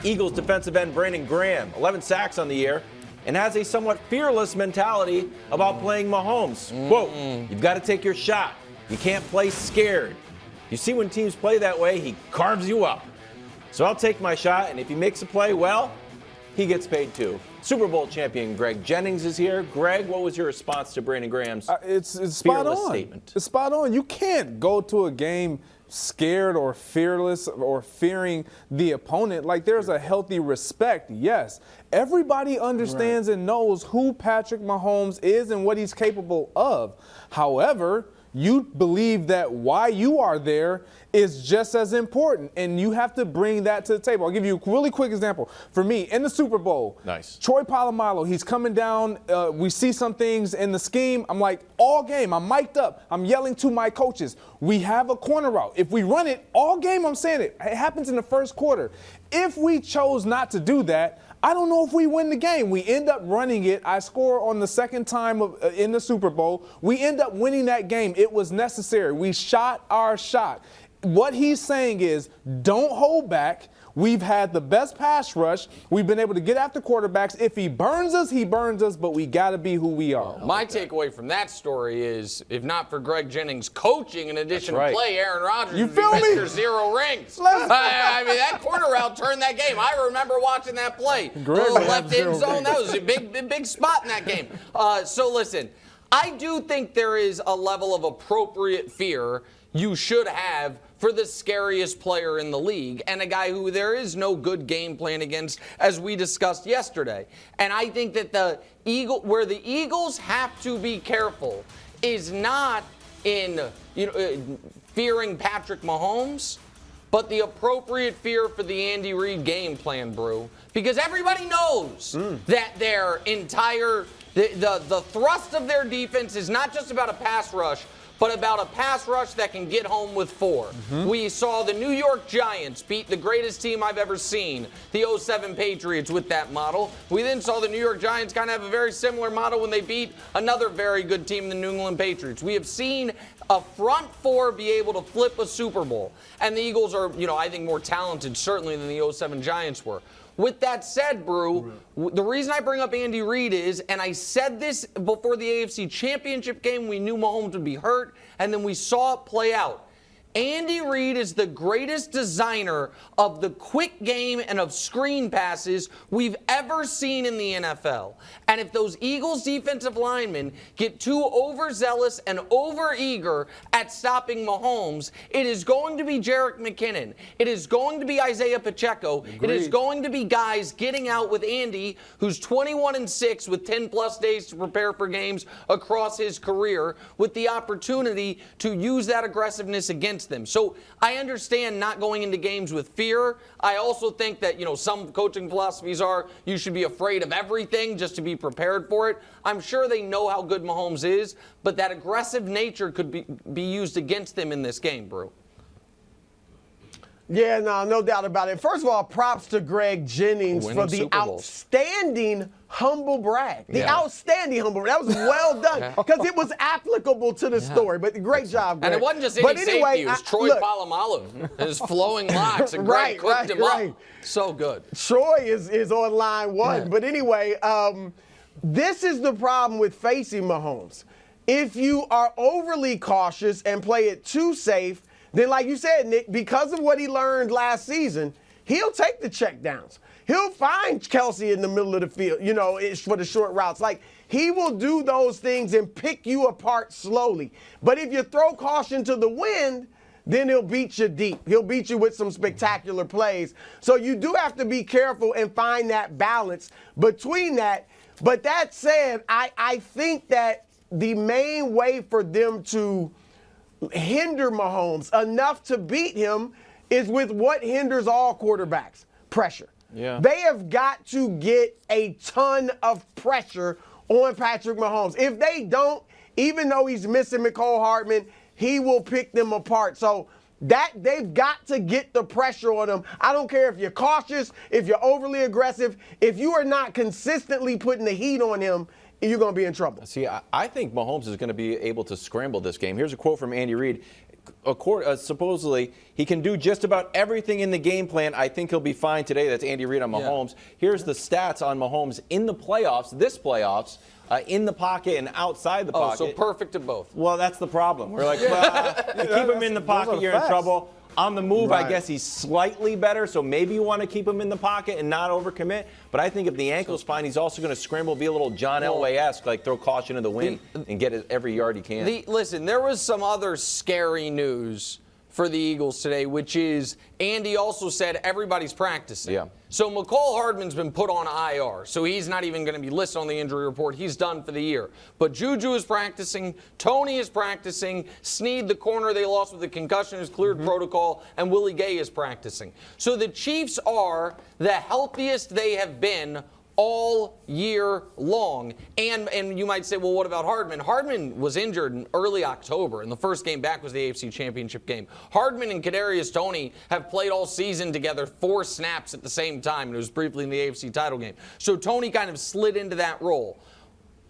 Eagles defensive end Brandon Graham, 11 sacks on the year, and has a somewhat fearless mentality about playing Mahomes. Quote, you've got to take your shot. You can't play scared. You see when teams play that way, he carves you up. So I'll take my shot, and if he makes a play, well, he gets paid too. Super Bowl champion Greg Jennings is here. Greg, what was your response to Brandon Graham's it's spot fearless on. statement? It's spot on. You can't go to a game scared or fearless or fearing the opponent. Like, there's a healthy respect, yes. Everybody understands and knows who Patrick Mahomes is and what he's capable of. However, you believe that why you are there is just as important, and you have to bring that to the table. I'll give you a really quick example. For me, in the Super Bowl, Troy Polamalu, he's coming down. We see some things in the scheme. I'm like, all game, I'm mic'd up. I'm yelling to my coaches. We have a corner route. If we run it all game, I'm saying it. It happens in the first quarter. If we chose not to do that, I don't know if we win the game. We end up running it. I score on the second time in the Super Bowl. We end up winning that game. It was necessary. We shot our shot. What he's saying is, don't hold back. We've had the best pass rush. We've been able to get after quarterbacks. If he burns us, he burns us, but we got to be who we are. My takeaway from that story is, if not for Greg Jennings coaching in addition to play, Aaron Rodgers would be Mr. Zero rings. I mean, that corner route turned that game. I remember watching that play. Little left end zone. That was a big spot in that game. So listen, I do think there is a level of appropriate fear you should have for the scariest player in the league and a guy who there is no good game plan against, as we discussed yesterday. And I think that where the Eagles have to be careful is not in fearing Patrick Mahomes, but the appropriate fear for the Andy Reid game plan, Brew, because everybody knows that their entire the thrust of their defense is not just about a pass rush, but about a pass rush that can get home with 4. We saw the New York Giants beat the greatest team I've ever seen, the 07 Patriots, with that model. We then saw the New York Giants kind of have a very similar model when they beat another very good team, the New England Patriots. We have seen a front 4 be able to flip a Super Bowl. And the Eagles are, I think more talented certainly than the 07 Giants were. With that said, Brew, the reason I bring up Andy Reid is, and I said this before the AFC Championship game, we knew Mahomes would be hurt, and then we saw it play out. Andy Reid is the greatest designer of the quick game and of screen passes we've ever seen in the NFL. And if those Eagles defensive linemen get too overzealous and overeager at stopping Mahomes, it is going to be Jerick McKinnon. It is going to be Isaiah Pacheco. Agreed. It is going to be guys getting out with Andy, who's 21-6 with 10-plus days to prepare for games across his career, with the opportunity to use that aggressiveness against them. So I understand not going into games with fear. I also think that, some coaching philosophies are you should be afraid of everything just to be prepared for it. I'm sure they know how good Mahomes is, but that aggressive nature could be used against them in this game, Brew. Yeah, no doubt about it. First of all, props to Greg Jennings for the outstanding humble brag. The outstanding humble brag. That was well done because it was applicable to the story. But great job, Greg. And it wasn't just any safety. It was Troy Polamalu. His flowing locks. And Greg cooked him up. So good. Troy is on line 1. Yeah. But anyway, this is the problem with facing Mahomes. If you are overly cautious and play it too safe, then like you said, Nick, because of what he learned last season, he'll take the checkdowns. He'll find Kelsey in the middle of the field, for the short routes. Like, he will do those things and pick you apart slowly. But if you throw caution to the wind, then he'll beat you deep. He'll beat you with some spectacular plays. So you do have to be careful and find that balance between that. But that said, I think that the main way for them to hinder Mahomes enough to beat him is with what hinders all quarterbacks: pressure. Yeah. They have got to get a ton of pressure on Patrick Mahomes. If they don't, even though he's missing McCole Hardman, he will pick them apart. So that they've got to get the pressure on him. I don't care if you're cautious, if you're overly aggressive. If you are not consistently putting the heat on him, you're going to be in trouble. See, I think Mahomes is going to be able to scramble this game. Here's a quote from Andy Reid. supposedly he can do just about everything in the game plan. I think he'll be fine today. That's Andy Reid on Mahomes. Yeah. Here's the stats on Mahomes in the playoffs, in the pocket and outside the pocket. So perfect to both. Well, that's the problem. We're like, well, you keep him in the pocket, you're in trouble. On the move, right. I guess he's slightly better, so maybe you want to keep him in the pocket and not overcommit. But I think if the ankle's fine, he's also going to scramble, be a little John Elway-esque, like throw caution to the wind and get every yard he can. Listen, there was some other scary news for the Eagles today, which is Andy also said everybody's practicing. Yeah. So McCall Hardman's been put on IR, so he's not even going to be listed on the injury report. He's done for the year. But Juju is practicing, Tony is practicing, Snead, the corner they lost with the concussion, is cleared protocol, and Willie Gay is practicing. So the Chiefs are the healthiest they have been all year long. And you might say, well, what about Hardman? Hardman was injured in early October, and the first game back was the AFC Championship game. Hardman and Kadarius Toney have played all season together 4 snaps at the same time, and it was briefly in the AFC title game. So Toney kind of slid into that role.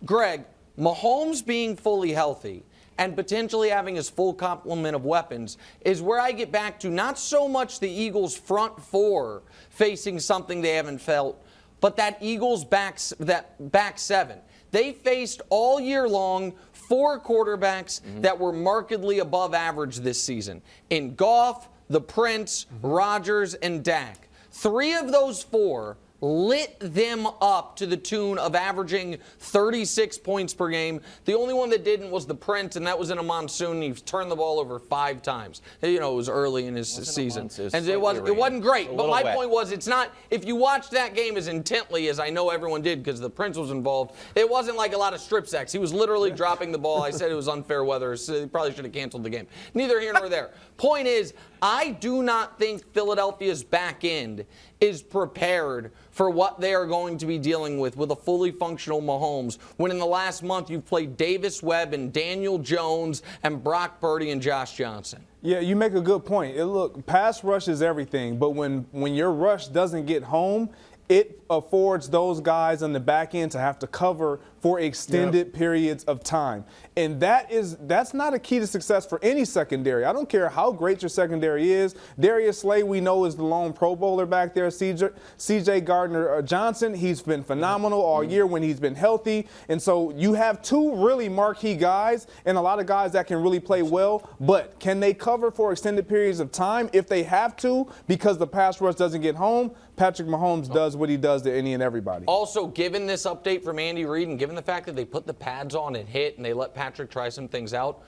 Greg, Mahomes being fully healthy and potentially having his full complement of weapons is where I get back to not so much the Eagles' front 4 facing something they haven't felt, but that Eagles back 7. They faced all year long 4 quarterbacks that were markedly above average this season. In Goff, the Prince, Rodgers, and Dak. 3 of those 4 lit them up to the tune of averaging 36 points per game. The only one that didn't was the Prince, and that was in a monsoon. He turned the ball over 5 times. You know, it was early in his season. And it wasn't great. But my point was, it's not, if you watched that game as intently as I know everyone did because the Prince was involved, it wasn't like a lot of strip sacks. He was literally dropping the ball. I said it was unfair weather, so they probably should have canceled the game. Neither here nor there. Point is, I do not think Philadelphia's back end is prepared for what they are going to be dealing with a fully functional Mahomes, when in the last month you've played Davis Webb and Daniel Jones and Brock Purdy and Josh Johnson. Yeah, you make a good point. Look, pass rush is everything, but when your rush doesn't get home, it affords those guys on the back end to have to cover for extended periods of time. And that's not a key to success for any secondary. I don't care how great your secondary is. Darius Slay, we know, is the lone Pro Bowler back there. C.J. Gardner-Johnson, he's been phenomenal all year when he's been healthy. And so you have 2 really marquee guys and a lot of guys that can really play well. But can they cover for extended periods of time if they have to because the pass rush doesn't get home? Patrick Mahomes does what he does to any and everybody. Also, given this update from Andy Reid and given the fact that they put the pads on and hit and they let Patrick try some things out,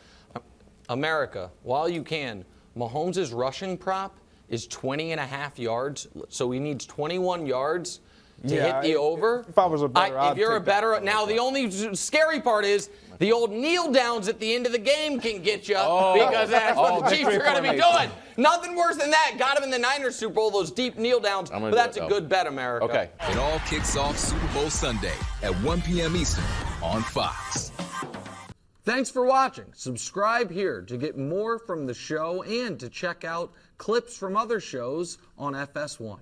America, while you can, Mahomes' rushing prop is 20.5 yards, so he needs 21 yards to hit the over. If I was a better, if you're a better, now the only scary part is the old kneel downs at the end of the game can get you because that's what the Chiefs are going to be doing. Nothing worse than that. Got him in the Niners Super Bowl, those deep kneel downs. But that's a good bet, America. Okay. It all kicks off Super Bowl Sunday at 1 p.m. Eastern on Fox. Thanks for watching. Subscribe here to get more from the show and to check out clips from other shows on FS1.